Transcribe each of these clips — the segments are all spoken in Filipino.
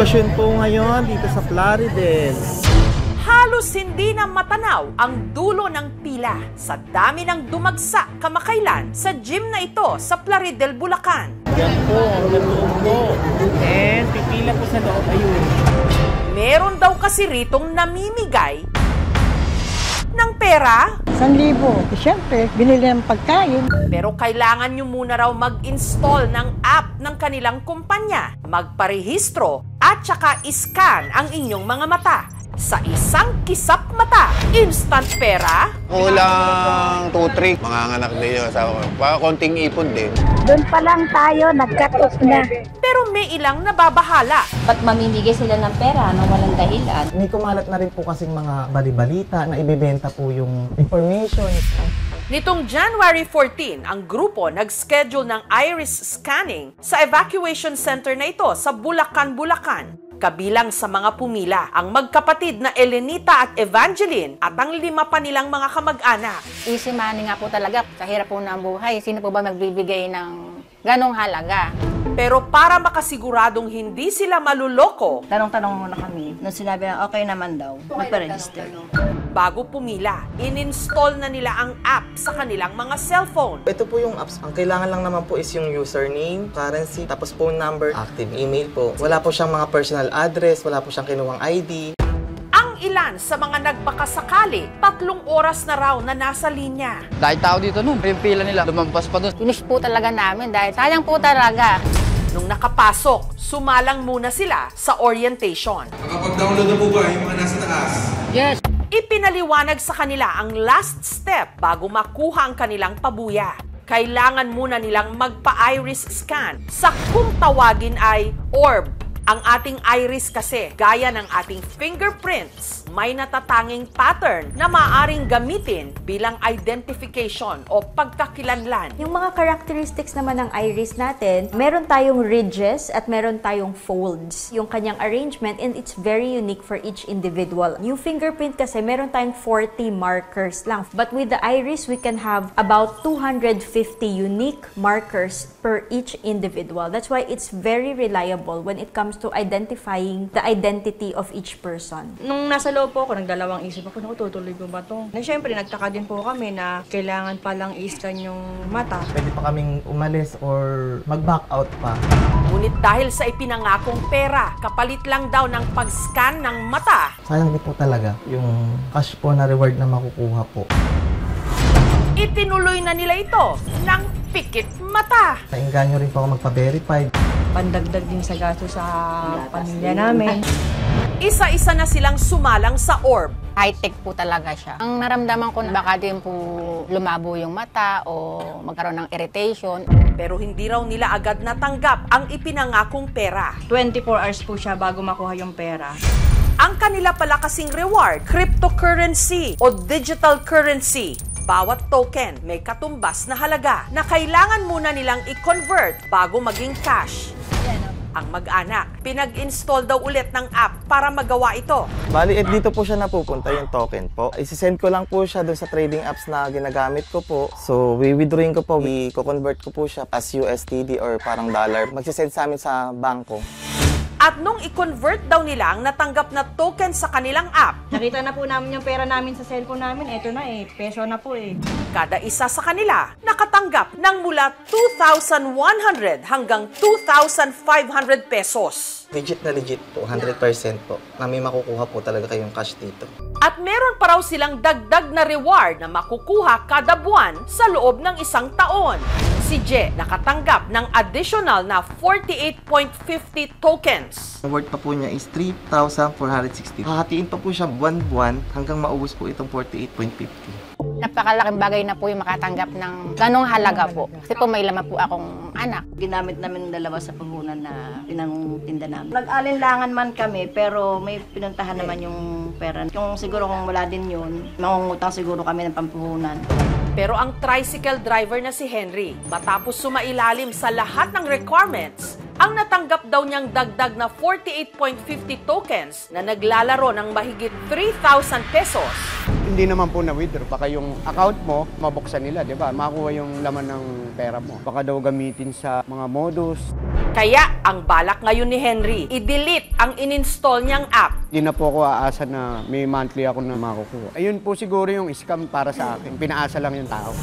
sitwasyon po ngayon dito sa Plaridel. Halos hindi na matanaw ang dulo ng pila sa dami ng dumagsa kamakailan sa gym na ito sa Plaridel, Bulacan. Yan po, hanggang doon po. And pipila po sa loob, ayun. Meron daw kasi ritong namimigay ng pera. 1,000. Siyempre, binili ng pagkain. Pero kailangan nyo muna raw mag-install ng app ng kanilang kumpanya, magparehistro at saka iscan ang inyong mga mata. Sa isang kisap mata, instant pera. Kulang 2-3. Manganganak din yung asawa ko. Baka konting ipon din. Doon pa lang tayo, nag-cut-off na. Pero may ilang nababahala. Ba't mamimigay sila ng pera nang walang dahilan? May kumalat na rin po kasing mga balibalita na ibebenta po yung information. Nitong January 14, ang grupo nag-schedule ng iris scanning sa evacuation center na ito sa Bulacan, Bulacan. Kabilang sa mga pumila ang magkapatid na Elenita at Evangeline at ang 5 pa nilang mga kamag-anak. Easy money nga po talaga. Sa hirap po ng buhay, sino po ba magbibigay ng ganong halaga? Pero para makasiguradong hindi sila maluloko, Tanong-tanong muna kami. Nung sinabi na okay naman daw, magpa-register. bago pumila, in-install na nila ang app sa kanilang mga cellphone. Ito po yung apps. Ang kailangan lang naman po is yung username, currency, tapos phone number, active email po. Wala po siyang mga personal address, wala po siyang kinuwang ID. Ang ilan sa mga nagbakasakali, 3 oras na raw na nasa linya. Dahil tao dito noon, yung pila nila, lumampas pa doon. Finish po talaga namin dahil sayang po talaga. Nung nakapasok, sumalang muna sila sa orientation. Nakapag-download na po ba yung mga nasa taas? Yes! Ipinaliwanag sa kanila ang last step bago makuha ang kanilang pabuya. Kailangan muna nilang magpa-iris scan sa kung tawagin ay orb. Ang ating iris kasi, gaya ng ating fingerprints, may natatanging pattern na maaaring gamitin bilang identification o pagkakilanlan. Yung mga characteristics naman ng iris natin, meron tayong ridges at meron tayong folds. Yung kanyang arrangement, and it's very unique for each individual. Yung fingerprint kasi, meron tayong 40 markers lang. But with the iris, we can have about 250 unique markers per each individual. That's why it's very reliable when it comes to identifying the identity of each person. Nung nasa loob po ako, nagdalawang isip ako, naku, tutuloy ko ba ito? Na syempre, nagtaka din po kami na kailangan palang i-scan yung mata. Pwede pa kaming umalis or mag-back out pa. Ngunit dahil sa ipinangakong pera, kapalit lang daw ng pag-scan ng mata, Sayang din po talaga yung cash po na reward na makukuha po. itinuloy na nila ito ng pikit mata. Nainganyo rin po ako magpa-verify. Pandagdag din sa gasto sa pamilya namin. Isa-isa na silang sumalang sa orb. High-tech po talaga siya. Ang naramdaman ko na baka din po lumabo yung mata o magkaroon ng irritation. Pero hindi raw nila agad natanggap ang ipinangakong pera. 24 hours po siya bago makuha yung pera. Ang kanila pala kasing reward, cryptocurrency o digital currency. Bawat token may katumbas na halaga na kailangan muna nilang i-convert bago maging cash. Ang mag-anak, pinag-install daw ulit ng app para magawa ito. Bali, dito po siya napupunta yung token po. Isisend ko lang po siya dun sa trading apps na ginagamit ko po. So, withdrawing ko po, i-convert ko po siya as USDD or parang dollar. Magsisend sa amin sa bangko. At nung i-convert daw nila ang natanggap na token sa kanilang app, Nakita na po namin yung pera namin sa cellphone namin. Eto na peso na po kada isa sa kanila nakatanggap ng mula 2,100 hanggang 2,500 pesos. Legit na legit po, 100% po. Na may makukuha po talaga kayong cash dito. At meron pa raw silang dagdag na reward na makukuha kada buwan sa loob ng 1 taon. Si Je nakatanggap ng additional na 48.50 tokens. Ang worth pa po niya is 3,460. Hahatiin pa po siya buwan-buwan hanggang maubos po itong 48.50. Napakalaking bagay na po yung makatanggap ng ganong halaga po. Kasi po may laman po akong anak. Ginamit namin ng dalawa sa puhunan na pinangtinda namin. Nag-alinlangan man kami, pero may pinuntahan naman yung pera. Yung siguro kung wala din yun, mangungutang siguro kami ng pampuhunan. Pero ang tricycle driver na si Henry, matapos sumailalim sa lahat ng requirements, ang natanggap daw niyang dagdag na 48.50 tokens na naglalaro ng mahigit 3,000 pesos. Hindi naman po na-withdraw. Baka yung account mo, mabuksan nila, di ba? Makuha yung laman ng pera mo. Baka daw gamitin sa mga modus. Kaya ang balak ngayon ni Henry, i-delete ang ininstall niyang app. Hindi na po ako aasa na may monthly ako na makukuha. Ayun po siguro yung scam para sa akin. Pinaasa lang yung tao.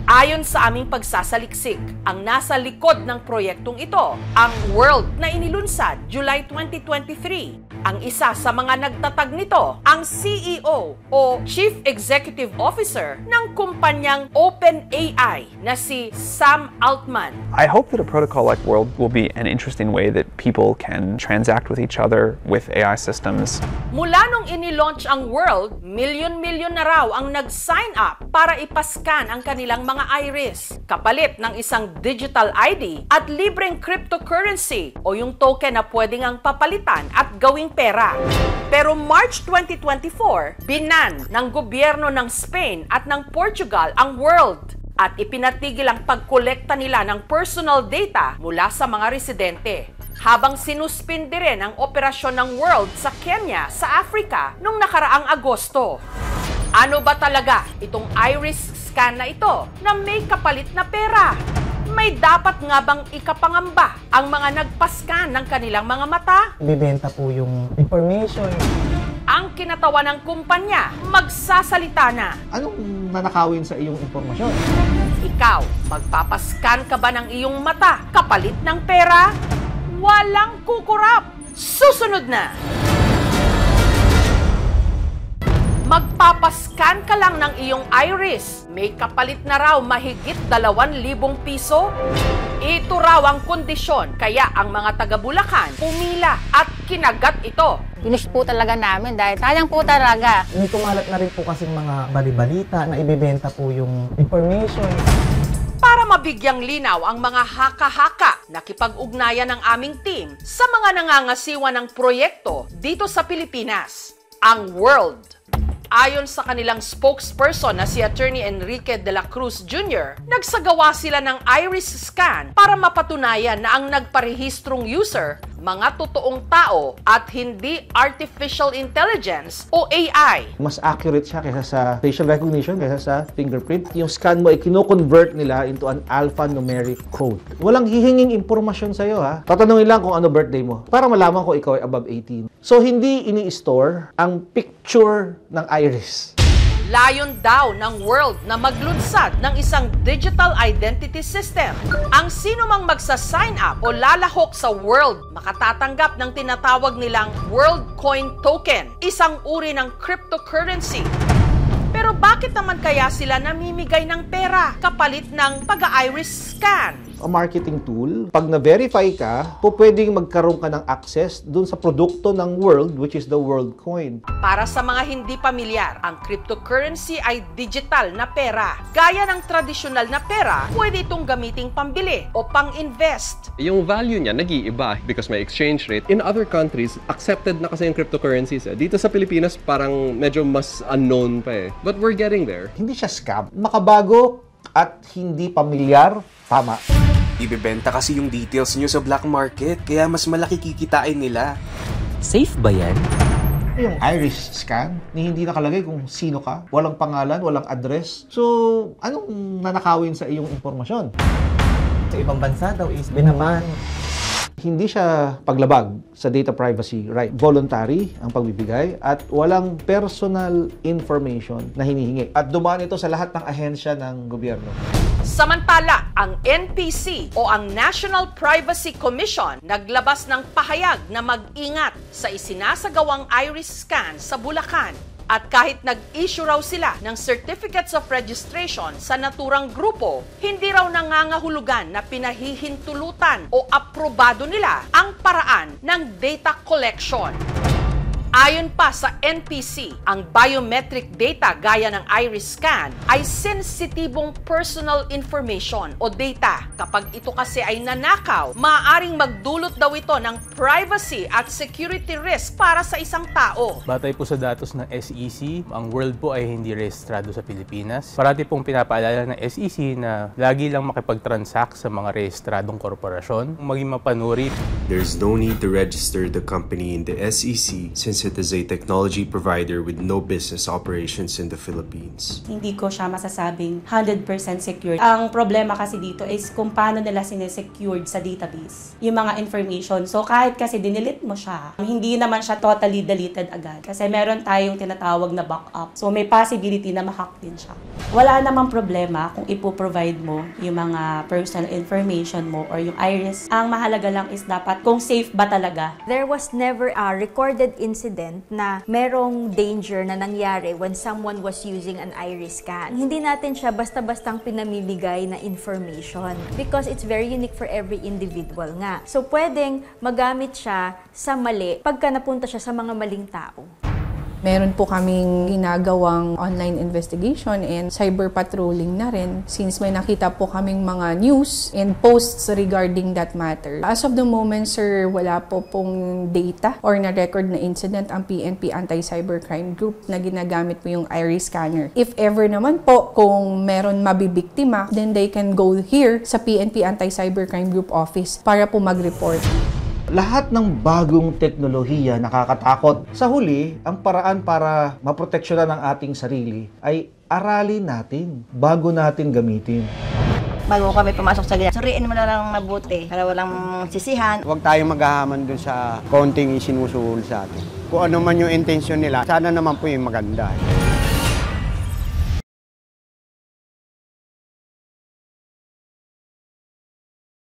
Ayon sa aming pagsasaliksik, ang nasa likod ng proyektong ito, ang World na inilunsad July 2023. Ang isa sa mga nagtatag nito, ang CEO o Chief Executive Officer ng kumpanyang OpenAI na si Sam Altman. I hope that a protocol like World will be an interesting way that people can transact with each other with AI systems. Mula nung inilaunch ang World, milyon-milyon na raw ang nag-sign up para ipascan ang kanilang mga iris, kapalit ng isang digital ID at libreng cryptocurrency o yung token na pwedeng ang papalitan at gawing pera. Pero March 2024, binan ng gobyerno ng Spain at ng Portugal ang World at ipinatigil ang pagkolekta nila ng personal data mula sa mga residente. Habang sinuspindi rin ang operasyon ng World sa Kenya, sa Africa, noong nakaraang Agosto. Ano ba talaga itong iris scan na ito na may kapalit na pera? May dapat nga bang ikapangamba ang mga nagpascan ng kanilang mga mata? Ibibenta po yung information. Ang kinatawa ng kumpanya, magsasalita na. Anong nanakawin sa iyong impormasyon? Ikaw, magpapascan ka ba ng iyong mata kapalit ng pera? Walang kukurap. Susunod na. Magpapascan ka lang ng iyong iris. May kapalit na raw mahigit 2,000 piso. Ito raw ang kondisyon, kaya ang mga taga Bulacan pumila at kinagat ito. Pinush po talaga namin dahil sayang po talaga. May kumalat na rin po kasing mga balibalita na ibebenta po yung information. Para mabigyang linaw ang mga haka-haka, nakipag-ugnayan ng aming team sa mga nangangasiwa ng proyekto dito sa Pilipinas, ang World. Ayon sa kanilang spokesperson na si Attorney Enrique de la Cruz Jr., nagsagawa sila ng iris scan para mapatunayan na ang nagparehistrong user, mga totoong tao at hindi artificial intelligence o AI. Mas accurate siya kaysa sa facial recognition, kaysa sa fingerprint. Yung scan mo ay kino-convert nila into an alphanumeric code. Walang hihinging impormasyon sa'yo ha. Tatanungin lang kung ano birthday mo para malaman kung ikaw ay above 18. So hindi ini-store ang picture ng iris. Layon daw ng World na maglunsad ng isang digital identity system. Ang sino mang magsa-sign up o lalahok sa World makatatanggap ng tinatawag nilang World Coin Token, isang uri ng cryptocurrency. Pero bakit naman kaya sila namimigay ng pera kapalit ng pag-iris scan? A marketing tool. Pag na-verify ka, pwedeng magkaroon ka ng access dun sa produkto ng World, which is the World Coin. Para sa mga hindi pamilyar, ang cryptocurrency ay digital na pera. Gaya ng tradisyonal na pera, pwede itong gamiting pambili o pang-invest. Yung value niya nag-iiba because may exchange rate. In other countries, accepted na kasi yung cryptocurrencies. Dito sa Pilipinas, parang medyo mas unknown pa eh. But we're getting there. Hindi siya scam. Makabago at hindi pamilyar, tama. Ibebenta kasi yung details nyo sa black market, kaya mas malaki kikitain nila. Safe ba yan? Yung iris scan, hindi nakalagay kung sino ka, walang pangalan, walang address. So, anong nanakawin sa iyong impormasyon? Sa ibang bansa daw is binaban. Hindi siya paglabag sa data privacy right. Voluntary ang pagbibigay at walang personal information na hinihingi. At dumaan ito sa lahat ng ahensya ng gobyerno. Samantala, ang NPC o ang National Privacy Commission naglabas ng pahayag na mag-ingat sa isinasagawang iris scan sa Bulacan. At kahit nag-issue raw sila ng Certificates of Registration sa naturang grupo, hindi raw nangangahulugan na pinahihintulutan o aprobado nila ang paraan ng data collection. Ayon pa sa NPC, ang biometric data gaya ng iris scan ay sensitibong personal information o data. Kapag ito kasi ay nanakaw, maaaring magdulot daw ito ng privacy at security risk para sa isang tao. Batay po sa datos ng SEC, ang world po ay hindi rehistrado sa Pilipinas. Parati pong pinapaalala ng SEC na lagi lang makipag-transact sa mga rehistradong korporasyon, maging mapanuri. There's no need to register the company in the SEC since it is a technology provider with no business operations in the Philippines. Hindi ko siya masasabing 100% secure. Ang problema kasi dito is kung paano nila sinesecured sa database yung mga information. So kahit kasi dinilit mo siya, hindi naman siya totally deleted agad. Kasi meron tayong tinatawag na backup. So may possibility na ma-hack din siya. Wala namang problema kung ipoprovide mo yung mga personal information mo or yung iris. Ang mahalaga lang is dapat kung safe ba talaga. There was never a recorded incident na merong danger na nangyari when someone was using an iris scan. Hindi natin siya basta-bastang pinamimigay na information because it's very unique for every individual nga. So pwedeng magamit siya sa mali pagka napunta siya sa mga maling tao. Meron po kaming ginagawang online investigation and cyber patrolling na rin since may nakita po kaming mga news and posts regarding that matter. As of the moment, sir, wala po pong data or na-record na incident ang PNP Anti-Cybercrime Group na ginagamit po yung iris scanner. If ever naman po, kung meron mabibiktima, then they can go here sa PNP Anti-Cybercrime Group office para po mag-report. Lahat ng bagong teknolohiya nakakatakot. Sa huli, ang paraan para maproteksyonan ang ating sarili ay aralin natin bago natin gamitin. Bago kami pumasok sa ganyan, suriin mo na lang mabuti para walang sisihan. Huwag tayong maghahaman dun sa konting isinusuhol sa atin. Kung ano man yung intensyon nila, sana naman po yung maganda.